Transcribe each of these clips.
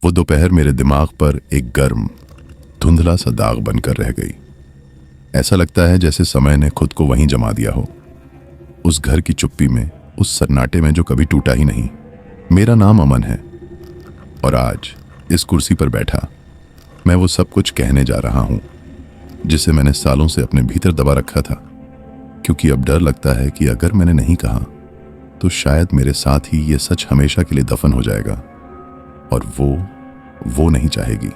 वो दोपहर मेरे दिमाग पर एक गर्म धुंधला सा दाग बनकर रह गई। ऐसा लगता है जैसे समय ने खुद को वहीं जमा दिया हो, उस घर की चुप्पी में, उस सन्नाटे में जो कभी टूटा ही नहीं। मेरा नाम अमन है और आज इस कुर्सी पर बैठा मैं वो सब कुछ कहने जा रहा हूं जिसे मैंने सालों से अपने भीतर दबा रखा था, क्योंकि अब डर लगता है कि अगर मैंने नहीं कहा तो शायद मेरे साथ ही ये सच हमेशा के लिए दफन हो जाएगा, और वो नहीं चाहेगी।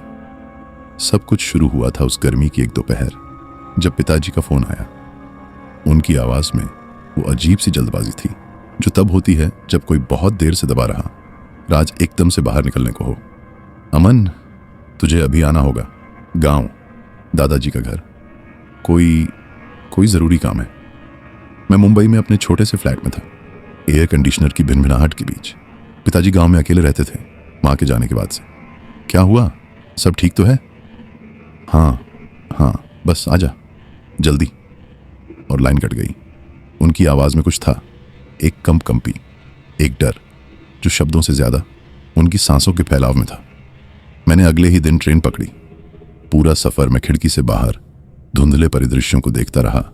सब कुछ शुरू हुआ था उस गर्मी की एक दोपहर जब पिताजी का फोन आया। उनकी आवाज में वो अजीब सी जल्दबाजी थी जो तब होती है जब कोई बहुत देर से दबा रहा राज एकदम से बाहर निकलने को हो। अमन, तुझे अभी आना होगा, गांव, दादाजी का घर, कोई ज़रूरी काम है। मैं मुंबई में अपने छोटे से फ्लैट में था, एयर कंडीशनर की भिनभिनाहट के बीच। पिताजी गांव में अकेले रहते थे माँ के जाने के बाद से। क्या हुआ, सब ठीक तो है? हाँ, बस आजा जल्दी। और लाइन कट गई। उनकी आवाज़ में कुछ था, एक कंपी, एक डर जो शब्दों से ज़्यादा उनकी सांसों के फैलाव में था। मैंने अगले ही दिन ट्रेन पकड़ी। पूरा सफ़र मैं खिड़की से बाहर धुंधले परिदृश्यों को देखता रहा,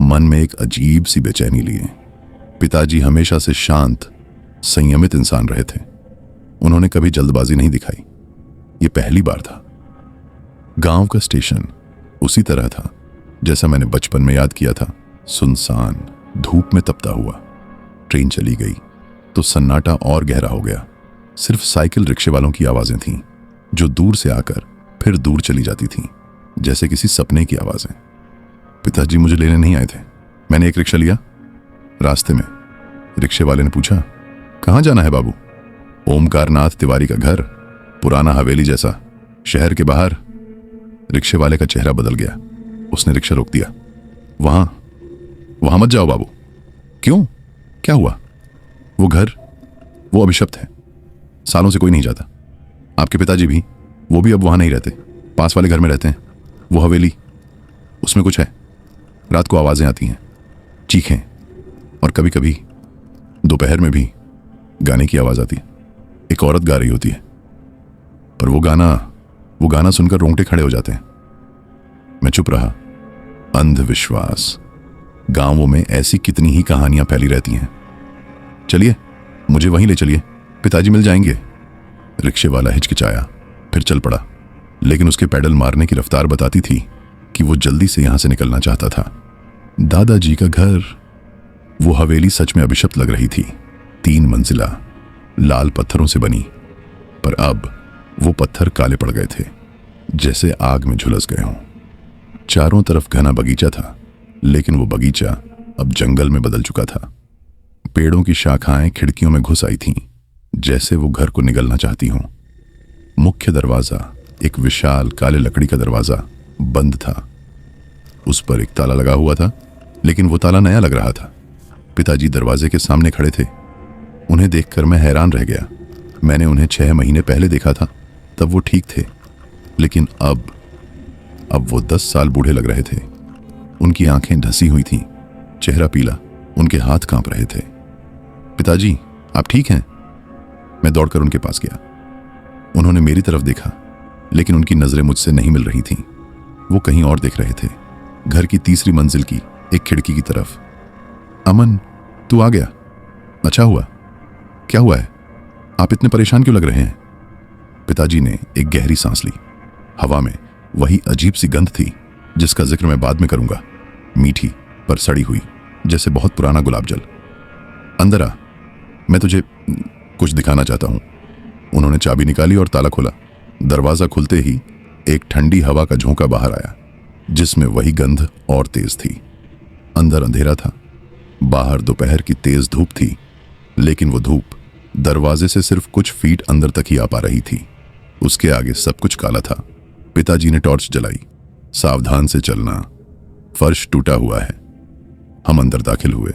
मन में एक अजीब सी बेचैनी लिए। पिताजी हमेशा से शांत, संयमित इंसान रहे थे। उन्होंने कभी जल्दबाजी नहीं दिखाई। ये पहली बार था। गांव का स्टेशन उसी तरह था जैसा मैंने बचपन में याद किया था, सुनसान, धूप में तपता हुआ। ट्रेन चली गई तो सन्नाटा और गहरा हो गया। सिर्फ साइकिल रिक्शे वालों की आवाजें थीं जो दूर से आकर फिर दूर चली जाती थीं, जैसे किसी सपने की आवाजें। पिताजी मुझे लेने नहीं आए थे। मैंने एक रिक्शा लिया। रास्ते में रिक्शे वाले ने पूछा, कहाँ जाना है बाबू? ओमकारनाथ तिवारी का घर, पुराना हवेली जैसा, शहर के बाहर। रिक्शे वाले का चेहरा बदल गया। उसने रिक्शा रोक दिया। वहां मत जाओ बाबू। क्यों, क्या हुआ? वो घर, वो अभिशप्त है, सालों से कोई नहीं जाता। आपके पिताजी भी, वो भी अब वहां नहीं रहते, पास वाले घर में रहते हैं। वो हवेली, उसमें कुछ है। रात को आवाजें आती हैं, चीखें, और कभी कभी दोपहर में भी गाने की आवाज आती है। एक औरत गा रही होती है, पर वो गाना सुनकर रोंगटे खड़े हो जाते हैं। मैं चुप रहा। अंधविश्वास। गांवों में ऐसी कितनी ही कहानियां फैली रहती हैं। चलिए, मुझे वहीं ले चलिए, पिताजी मिल जाएंगे। रिक्शे वाला हिचकिचाया, फिर चल पड़ा, लेकिन उसके पैडल मारने की रफ्तार बताती थी कि वो जल्दी से यहां से निकलना चाहता था। दादाजी का घर, वो हवेली सच में अभिशप्त लग रही थी। 3 मंजिला, लाल पत्थरों से बनी, पर अब वो पत्थर काले पड़ गए थे, जैसे आग में झुलस गए हों। चारों तरफ घना बगीचा था, लेकिन वो बगीचा अब जंगल में बदल चुका था। पेड़ों की शाखाएं खिड़कियों में घुस आई थीं, जैसे वो घर को निगलना चाहती हों। मुख्य दरवाजा, एक विशाल काले लकड़ी का दरवाजा, बंद था। उस पर एक ताला लगा हुआ था, लेकिन वो ताला नया लग रहा था। पिताजी दरवाजे के सामने खड़े थे। उन्हें देखकर मैं हैरान रह गया। मैंने उन्हें 6 महीने पहले देखा था, तब वो ठीक थे, लेकिन अब वो 10 साल बूढ़े लग रहे थे। उनकी आंखें ढसी हुई थीं, चेहरा पीला, उनके हाथ कांप रहे थे। पिताजी, आप ठीक हैं? मैं दौड़कर उनके पास गया। उन्होंने मेरी तरफ देखा, लेकिन उनकी नजरें मुझसे नहीं मिल रही थीं। वो कहीं और देख रहे थे, घर की 3री मंजिल की एक खिड़की की तरफ। अमन, तू आ गया, अच्छा हुआ। क्या हुआ है? आप इतने परेशान क्यों लग रहे हैं? पिताजी ने एक गहरी सांस ली। हवा में वही अजीब सी गंध थी जिसका जिक्र मैं बाद में करूंगा, मीठी पर सड़ी हुई, जैसे बहुत पुराना गुलाब जल। अंदर आ, मैं तुझे कुछ दिखाना चाहता हूं। उन्होंने चाबी निकाली और ताला खोला। दरवाजा खुलते ही एक ठंडी हवा का झोंका बाहर आया, जिसमें वही गंध और तेज थी। अंदर अंधेरा था, बाहर दोपहर की तेज धूप थी, लेकिन वो धूप दरवाजे से सिर्फ कुछ फीट अंदर तक ही आ पा रही थी। उसके आगे सब कुछ काला था। पिताजी ने टॉर्च जलाई। सावधान से चलना, फर्श टूटा हुआ है। हम अंदर दाखिल हुए।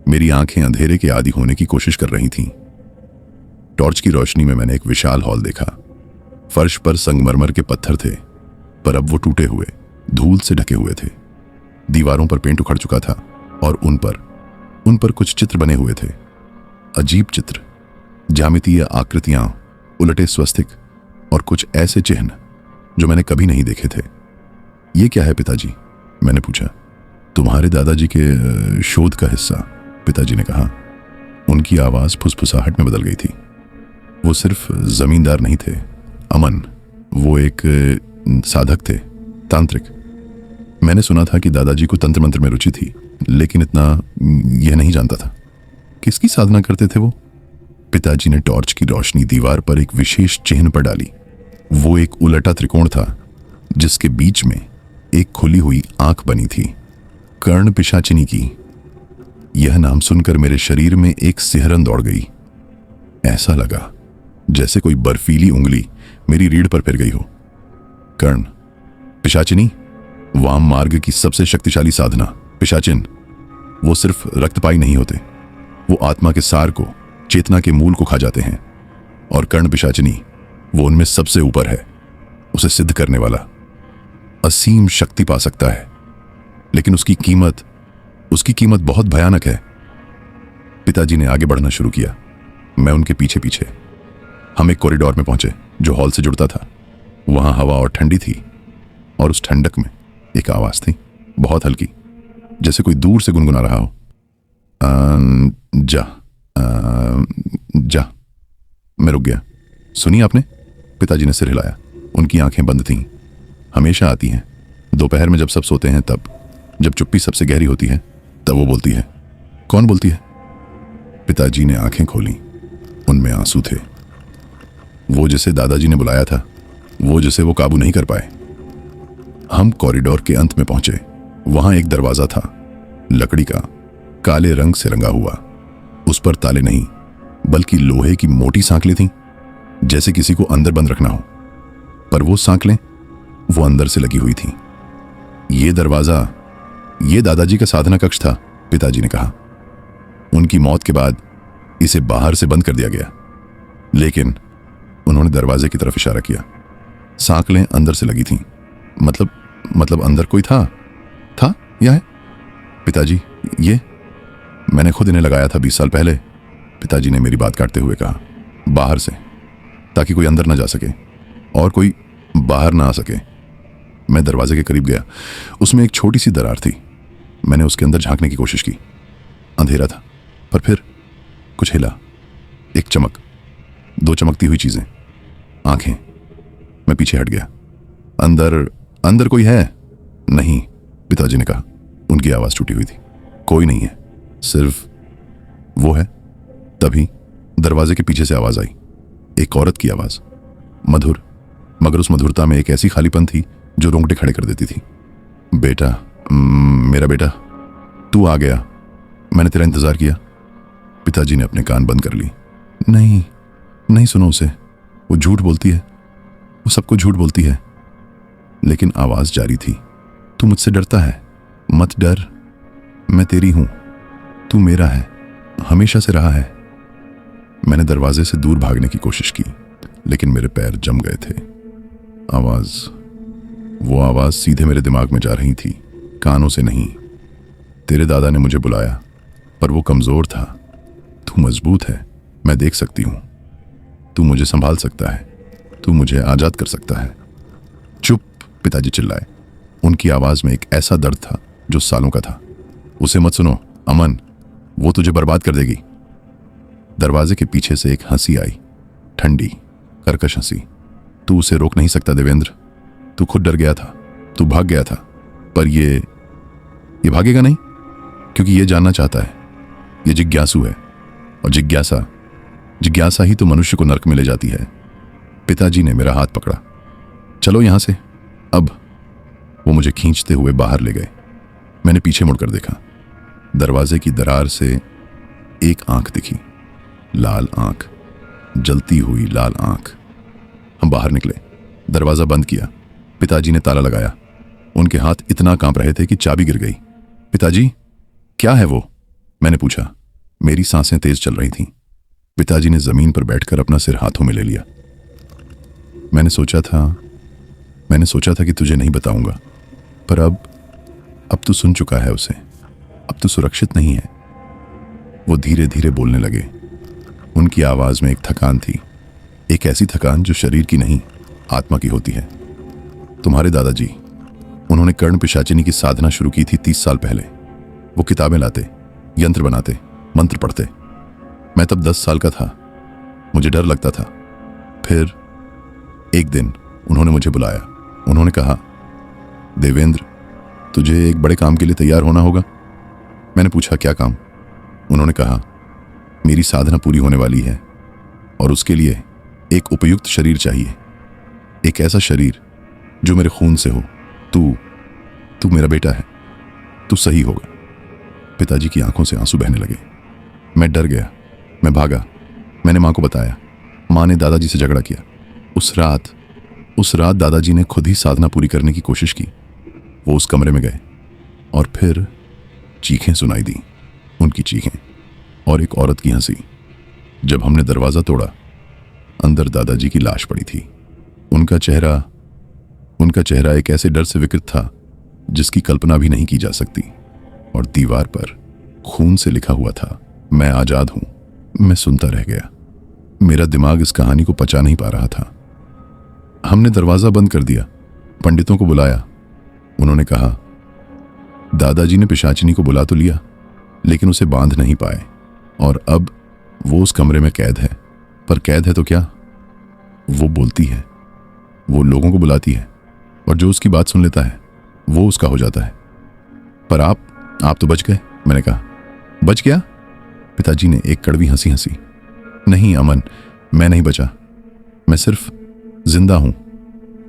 मेरी आंखें अंधेरे के आदी होने की कोशिश कर रही थीं। टॉर्च की रोशनी में मैंने एक विशाल हॉल देखा। फर्श पर संगमरमर के पत्थर थे, पर अब वो टूटे हुए, धूल से ढके हुए थे। दीवारों पर पेंट उखड़ चुका था और उन पर कुछ चित्र बने हुए थे। अजीब चित्र, ज्यामितीय आकृतियां, उलटे स्वस्तिक कुछ ऐसे चिन्ह जो मैंने कभी नहीं देखे थे। ये क्या है पिताजी? मैंने पूछा। तुम्हारे दादाजी के शोध का हिस्सा, पिताजी ने कहा। उनकी आवाज फुसफुसाहट में बदल गई थी। वो सिर्फ जमींदार नहीं थे अमन, वो एक साधक थे, तांत्रिक। मैंने सुना था कि दादाजी को तंत्र मंत्र में रुचि थी, लेकिन इतना यह नहीं जानता था। किसकी साधना करते थे वो? पिताजी ने टॉर्च की रोशनी दीवार पर एक विशेष चिन्ह पर डाली। वो एक उलटा त्रिकोण था जिसके बीच में एक खुली हुई आंख बनी थी। कर्ण पिशाचिनी की। यह नाम सुनकर मेरे शरीर में एक सिहरन दौड़ गई। ऐसा लगा जैसे कोई बर्फीली उंगली मेरी रीढ़ पर फिर गई हो। कर्ण पिशाचिनी, वाम मार्ग की सबसे शक्तिशाली साधना। पिशाचिन वो सिर्फ रक्तपाई नहीं होते, वो आत्मा के सार को, चेतना के मूल को खा जाते हैं। और कर्ण पिशाचिनी वो उनमें सबसे ऊपर है, उसे सिद्ध करने वाला असीम शक्ति पा सकता है, लेकिन उसकी कीमत बहुत भयानक है। पिताजी ने आगे बढ़ना शुरू किया, मैं उनके पीछे पीछे। हम एक कॉरिडोर में पहुंचे जो हॉल से जुड़ता था। वहां हवा और ठंडी थी, और उस ठंडक में एक आवाज थी, बहुत हल्की, जैसे कोई दूर से गुनगुना रहा हो। जा। मैं रुक गया। सुनी आपने? पिताजी ने सिर हिलाया। उनकी आंखें बंद थीं। हमेशा आती हैं दोपहर में, जब सब सोते हैं, तब जब चुप्पी सबसे गहरी होती है, तब वो बोलती है। कौन बोलती है? पिताजी ने आंखें खोली। उनमें आंसू थे। वो जिसे दादाजी ने बुलाया था, वो जिसे वो काबू नहीं कर पाए। हम कॉरिडोर के अंत में पहुंचे। वहां एक दरवाजा था, लकड़ी का, काले रंग से रंगा हुआ। उस पर ताले नहीं, बल्कि लोहे की मोटी सांकलें थीं, जैसे किसी को अंदर बंद रखना हो। पर वो सांकलें वो अंदर से लगी हुई थीं। ये दरवाजा, ये दादाजी का साधना कक्ष था, पिताजी ने कहा। उनकी मौत के बाद इसे बाहर से बंद कर दिया गया। लेकिन उन्होंने दरवाजे की तरफ इशारा किया। सांकलें अंदर से लगी थीं। मतलब अंदर कोई था या है? पिताजी, ये मैंने खुद इन्हें लगाया था 20 साल पहले, पिताजी ने मेरी बात काटते हुए कहा। बाहर से, ताकि कोई अंदर ना जा सके और कोई बाहर ना आ सके। मैं दरवाजे के करीब गया। उसमें एक छोटी सी दरार थी। मैंने उसके अंदर झांकने की कोशिश की। अंधेरा था, पर फिर कुछ हिला। एक चमक, 2 चमकती हुई चीजें, आंखें। मैं पीछे हट गया। अंदर कोई है? नहीं, पिताजी ने कहा। उनकी आवाज टूटी हुई थी। कोई नहीं है, सिर्फ वो है। तभी दरवाजे के पीछे से आवाज आई, एक औरत की आवाज, मधुर, मगर उस मधुरता में एक ऐसी खालीपन थी जो रोंगटे खड़े कर देती थी। बेटा, मेरा बेटा, तू आ गया। मैंने तेरा इंतजार किया। पिताजी ने अपने कान बंद कर ली। नहीं सुनो उसे, वो झूठ बोलती है, वो सबको झूठ बोलती है। लेकिन आवाज जारी थी। तू मुझसे डरता है, मत डर, मैं तेरी हूं, तू मेरा है, हमेशा से रहा है। मैंने दरवाजे से दूर भागने की कोशिश की, लेकिन मेरे पैर जम गए थे। वो आवाज सीधे मेरे दिमाग में जा रही थी, कानों से नहीं। तेरे दादा ने मुझे बुलाया, पर वो कमजोर था। तू मजबूत है, मैं देख सकती हूं। तू मुझे संभाल सकता है, तू मुझे आजाद कर सकता है। चुप, पिताजी चिल्लाए। उनकी आवाज में एक ऐसा दर्द था जो सालों का था। उसे मत सुनो अमन, वो तुझे बर्बाद कर देगी। दरवाजे के पीछे से एक हंसी आई, ठंडी, कर्कश हंसी। तू उसे रोक नहीं सकता देवेंद्र। तू खुद डर गया था, तू भाग गया था, पर ये भागेगा नहीं, क्योंकि ये जानना चाहता है। ये जिज्ञासु है, और जिज्ञासा ही तो मनुष्य को नरक में ले जाती है। पिताजी ने मेरा हाथ पकड़ा। चलो यहां से अब। वो मुझे खींचते हुए बाहर ले गए। मैंने पीछे मुड़कर देखा। दरवाजे की दरार से एक आंख दिखी, लाल आंख, जलती हुई लाल आंख। हम बाहर निकले, दरवाजा बंद किया। पिताजी ने ताला लगाया। उनके हाथ इतना कांप रहे थे कि चाबी गिर गई। पिताजी, क्या है वो? मैंने पूछा। मेरी सांसें तेज चल रही थीं। पिताजी ने जमीन पर बैठकर अपना सिर हाथों में ले लिया। मैंने सोचा था कि तुझे नहीं बताऊंगा, पर अब तू सुन चुका है उसे। अब तू सुरक्षित नहीं है। वो धीरे धीरे बोलने लगे। उनकी आवाज में एक थकान थी, एक ऐसी थकान जो शरीर की नहीं, आत्मा की होती है। तुम्हारे दादाजी, उन्होंने कर्ण पिशाचिनी की साधना शुरू की थी 30 साल पहले। वो किताबें लाते, यंत्र बनाते, मंत्र पढ़ते। मैं तब 10 साल का था। मुझे डर लगता था। फिर एक दिन उन्होंने मुझे बुलाया। उन्होंने कहा, देवेंद्र, तुझे एक बड़े काम के लिए तैयार होना होगा। मैंने पूछा, क्या काम? उन्होंने कहा, मेरी साधना पूरी होने वाली है और उसके लिए एक उपयुक्त शरीर चाहिए। एक ऐसा शरीर जो मेरे खून से हो। तू मेरा बेटा है, तू सही होगा। पिताजी की आंखों से आंसू बहने लगे। मैं डर गया। मैं भागा। मैंने मां को बताया। मां ने दादाजी से झगड़ा किया। उस रात दादाजी ने खुद ही साधना पूरी करने की कोशिश की। वो उस कमरे में गए और फिर चीखें सुनाई दी, उनकी चीखें और एक औरत की हंसी। जब हमने दरवाजा तोड़ा, अंदर दादाजी की लाश पड़ी थी। उनका चेहरा एक ऐसे डर से विकृत था जिसकी कल्पना भी नहीं की जा सकती। और दीवार पर खून से लिखा हुआ था, मैं आजाद हूं। मैं सुनता रह गया। मेरा दिमाग इस कहानी को पचा नहीं पा रहा था। हमने दरवाजा बंद कर दिया, पंडितों को बुलाया। उन्होंने कहा, दादाजी ने पिशाचिनी को बुला तो लिया, लेकिन उसे बांध नहीं पाए और अब वो उस कमरे में कैद है। पर कैद है तो क्या, वो बोलती है, वो लोगों को बुलाती है और जो उसकी बात सुन लेता है वो उसका हो जाता है। पर आप तो बच गए। मैंने कहा, बच गया? पिताजी ने एक कड़वी हंसी हंसी। नहीं अमन, मैं नहीं बचा। मैं सिर्फ जिंदा हूं।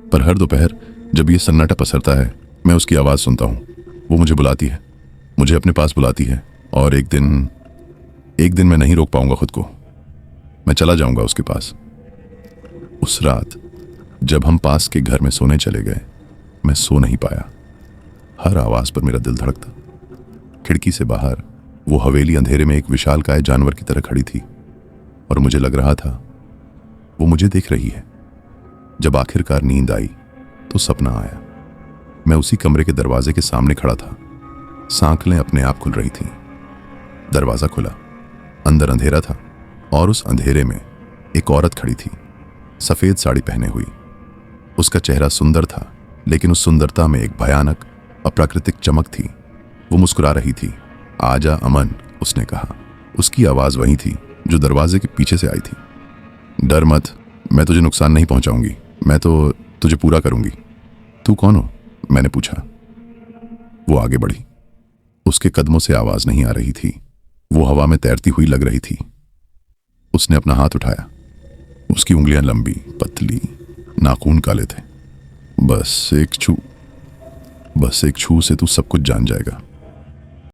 पर हर दोपहर जब ये सन्नाटा पसरता है, मैं उसकी आवाज सुनता हूं। वो मुझे बुलाती है, मुझे अपने पास बुलाती है। और एक दिन मैं नहीं रोक पाऊंगा खुद को। मैं चला जाऊंगा उसके पास। उस रात जब हम पास के घर में सोने चले गए, मैं सो नहीं पाया। हर आवाज पर मेरा दिल धड़कता। खिड़की से बाहर वो हवेली अंधेरे में एक विशालकाय जानवर की तरह खड़ी थी और मुझे लग रहा था वो मुझे देख रही है। जब आखिरकार नींद आई तो सपना आया। मैं उसी कमरे के दरवाजे के सामने खड़ा था। सांखलें अपने आप खुल रही थीं। दरवाजा खुला, अंदर अंधेरा था और उस अंधेरे में एक औरत खड़ी थी, सफेद साड़ी पहने हुई। उसका चेहरा सुंदर था, लेकिन उस सुंदरता में एक भयानक अप्राकृतिक चमक थी। वो मुस्कुरा रही थी। आजा अमन, उसने कहा। उसकी आवाज वही थी जो दरवाजे के पीछे से आई थी। डर मत, मैं तुझे नुकसान नहीं पहुंचाऊंगी। मैं तो तुझे पूरा करूंगी। तू कौन हो? मैंने पूछा। वो आगे बढ़ी। उसके कदमों से आवाज नहीं आ रही थी। वो हवा में तैरती हुई लग रही थी। उसने अपना हाथ उठाया। उसकी उंगलियां लंबी, पतली, नाखून काले थे। बस एक छू से तू सब कुछ जान जाएगा।